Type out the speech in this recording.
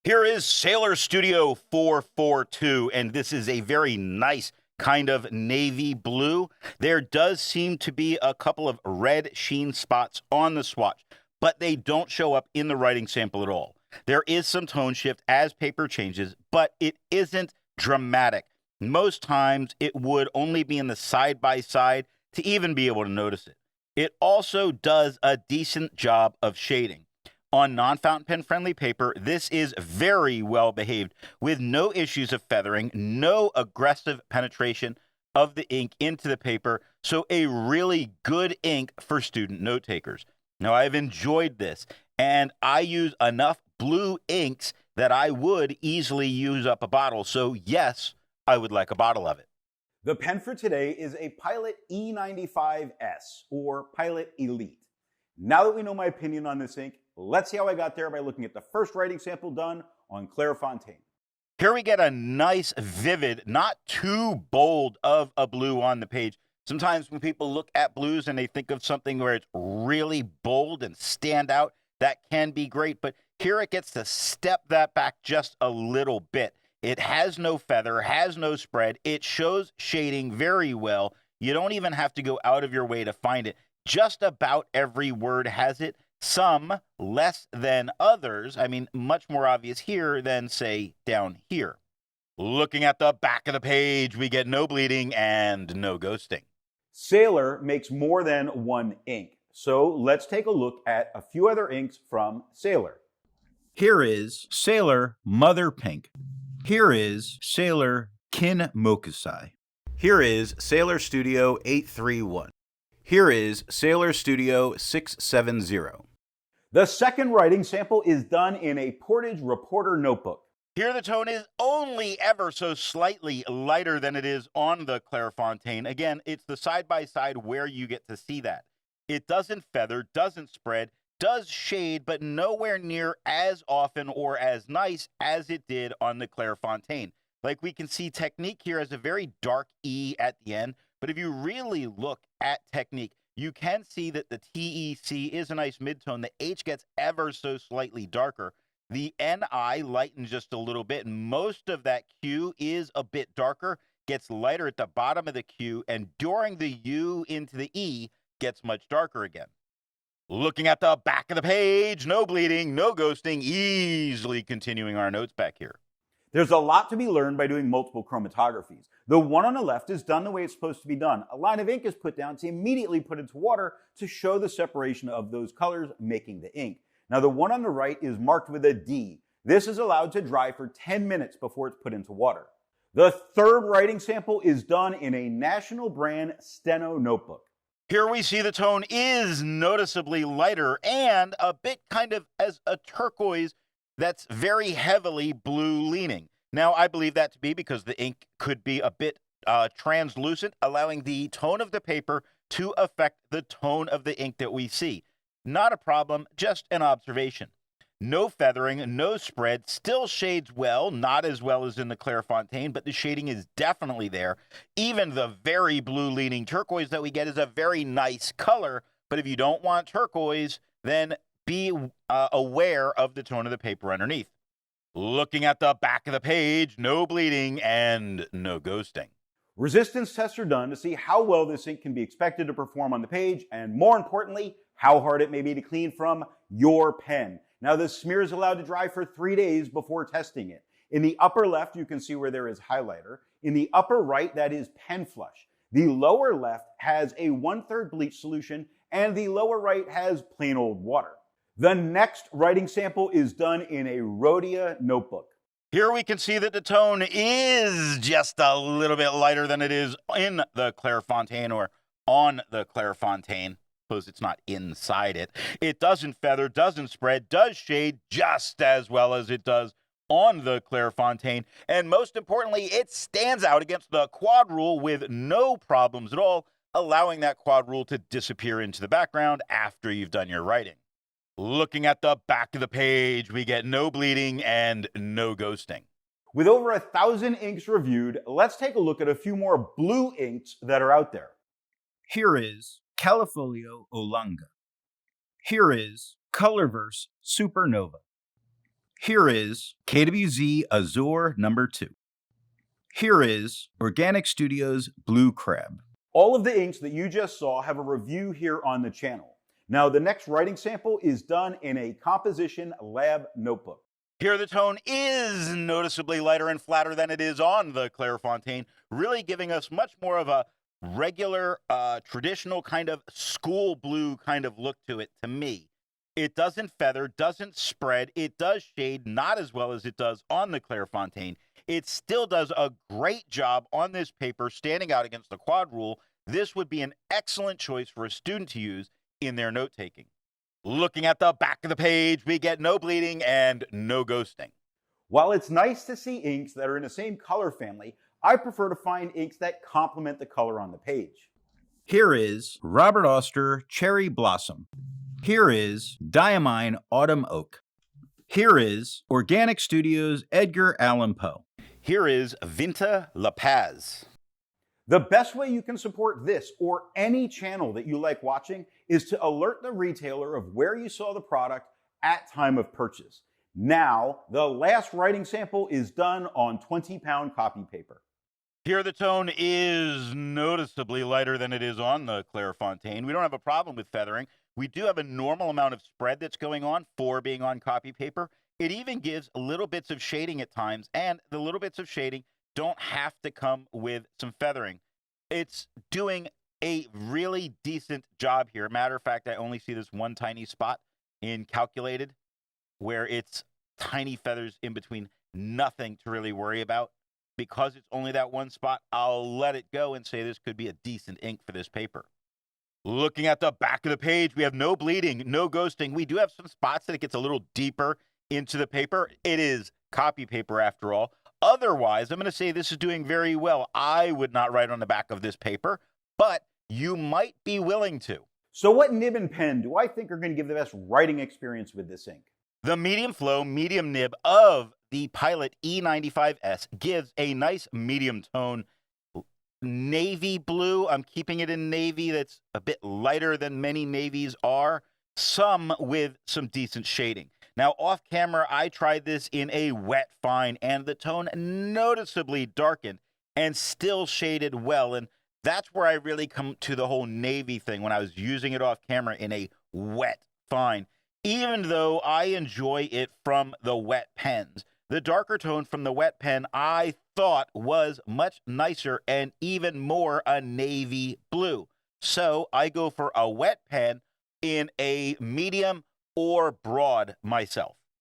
Here is Sailor Studio 442, and this is a very nice kind of navy blue. There does seem to be a couple of red sheen spots on the swatch, but they don't show up in the writing sample at all. There is some tone shift as paper changes, but it isn't dramatic. Most times it would only be in the side by side to even be able to notice it. It also does a decent job of shading. On non-fountain pen friendly paper, this is very well behaved with no issues of feathering, no aggressive penetration of the ink into the paper, so a really good ink for student note takers. Now, I've enjoyed this, and I use enough blue inks that I would easily use up a bottle, so yes, I would like a bottle of it. The pen for today is a Pilot E95S, or Pilot Elite. Now that we know my opinion on this ink, let's see how I got there by looking at the first writing sample done on Clairfontaine. Here we get a nice, vivid, not too bold of a blue on the page. Sometimes when people look at blues and they think of something where it's really bold and stand out, that can be great, but here it gets to step that back just a little bit. It has no feather, has no spread. It shows shading very well. You don't even have to go out of your way to find it. Just about every word has it. Some less than others. I mean, much more obvious here than, say, down here. Looking at the back of the page, we get no bleeding and no ghosting. Sailor makes more than one ink, so let's take a look at a few other inks from Sailor. Here is Sailor Mother Pink. Here is Sailor Kinmokusai. Here is Sailor Studio 831. Here is Sailor Studio 670. The second writing sample is done in a Portage Reporter notebook. Here the tone is only ever so slightly lighter than it is on the Clairfontaine. Again, it's the side-by-side where you get to see that. It doesn't feather, doesn't spread, does shade, but nowhere near as often or as nice as it did on the Clairfontaine. Like we can see Technique here has a very dark E at the end, but if you really look at Technique, you can see that the TEC is a nice midtone. The H gets ever so slightly darker. The NI lightens just a little bit, and most of that Q is a bit darker, gets lighter at the bottom of the Q, and during the U into the E, gets much darker again. Looking at the back of the page, no bleeding, no ghosting, easily continuing our notes back here. There's a lot to be learned by doing multiple chromatographies. The one on the left is done the way it's supposed to be done. A line of ink is put down to immediately put into water to show the separation of those colors making the ink. Now the one on the right is marked with a D. This is allowed to dry for 10 minutes before it's put into water. The third writing sample is done in a national brand Steno notebook. Here we see the tone is noticeably lighter and a bit kind of as a turquoise that's very heavily blue leaning. Now, I believe that to be because the ink could be a bit translucent, allowing the tone of the paper to affect the tone of the ink that we see. Not a problem, just an observation. No feathering, no spread, still shades well, not as well as in the Clairfontaine, but the shading is definitely there. Even the very blue-leaning turquoise that we get is a very nice color, but if you don't want turquoise, then be aware of the tone of the paper underneath. Looking at the back of the page, no bleeding and no ghosting. Resistance tests are done to see how well this ink can be expected to perform on the page, and more importantly, how hard it may be to clean from your pen. Now, the smear is allowed to dry for 3 days before testing it. In the upper left, you can see where there is highlighter. In the upper right, that is pen flush. The lower left has a 1/3 bleach solution, and the lower right has plain old water. The next writing sample is done in a Rhodia notebook. Here we can see that the tone is just a little bit lighter than it is in the Clairfontaine or on the Clairfontaine. Suppose it's not inside it. It doesn't feather, doesn't spread, does shade just as well as it does on the Clairfontaine. And most importantly, it stands out against the quad rule with no problems at all, allowing that quad rule to disappear into the background after you've done your writing. Looking at the back of the page, we get no bleeding and no ghosting. With over 1,000 inks reviewed, let's take a look at a few more blue inks that are out there. Here is Califolio Olanga. Here is Colorverse Supernova. Here is KWZ Azure number 2. Here is Organic Studios Blue Crab. All of the inks that you just saw have a review here on the channel. Now, the next writing sample is done in a composition lab notebook. Here the tone is noticeably lighter and flatter than it is on the Clairfontaine, really giving us much more of a regular, traditional kind of school blue kind of look to it to me. It doesn't feather, doesn't spread. It does shade not as well as it does on the Clairfontaine. It still does a great job on this paper, standing out against the quad rule. This would be an excellent choice for a student to use in their note-taking. Looking at the back of the page, we get no bleeding and no ghosting. While it's nice to see inks that are in the same color family, I prefer to find inks that complement the color on the page. Here is Robert Oster Cherry Blossom. Here is Diamine Autumn Oak. Here is Organic Studios Edgar Allan Poe. Here is Vinta La Paz. The best way you can support this or any channel that you like watching is to alert the retailer of where you saw the product at time of purchase. Now, the last writing sample is done on 20-pound copy paper. Here the tone is noticeably lighter than it is on the Clairfontaine. We don't have a problem with feathering. We do have a normal amount of spread that's going on for being on copy paper. It even gives little bits of shading at times, and the little bits of shading don't have to come with some feathering. It's doing a really decent job here. Matter of fact, I only see this one tiny spot in calculated where it's tiny feathers in between, nothing to really worry about. Because it's only that one spot, I'll let it go and say this could be a decent ink for this paper. Looking at the back of the page, we have no bleeding, no ghosting. We do have some spots that it gets a little deeper into the paper. It is copy paper after all. Otherwise, I'm going to say this is doing very well. I would not write on the back of this paper, but you might be willing to. So what nib and pen do I think are going to give the best writing experience with this ink? The medium flow, medium nib of the Pilot E95S gives a nice medium tone navy blue. I'm keeping it in navy. That's a bit lighter than many navies are, some with some decent shading. Now, off camera, I tried this in a wet fine, and the tone noticeably darkened and still shaded well. And that's where I really come to the whole navy thing when I was using it off camera in a wet fine. Even though I enjoy it from the wet pens, the darker tone from the wet pen I thought was much nicer and even more a navy blue. So I go for a wet pen in a medium or broad myself.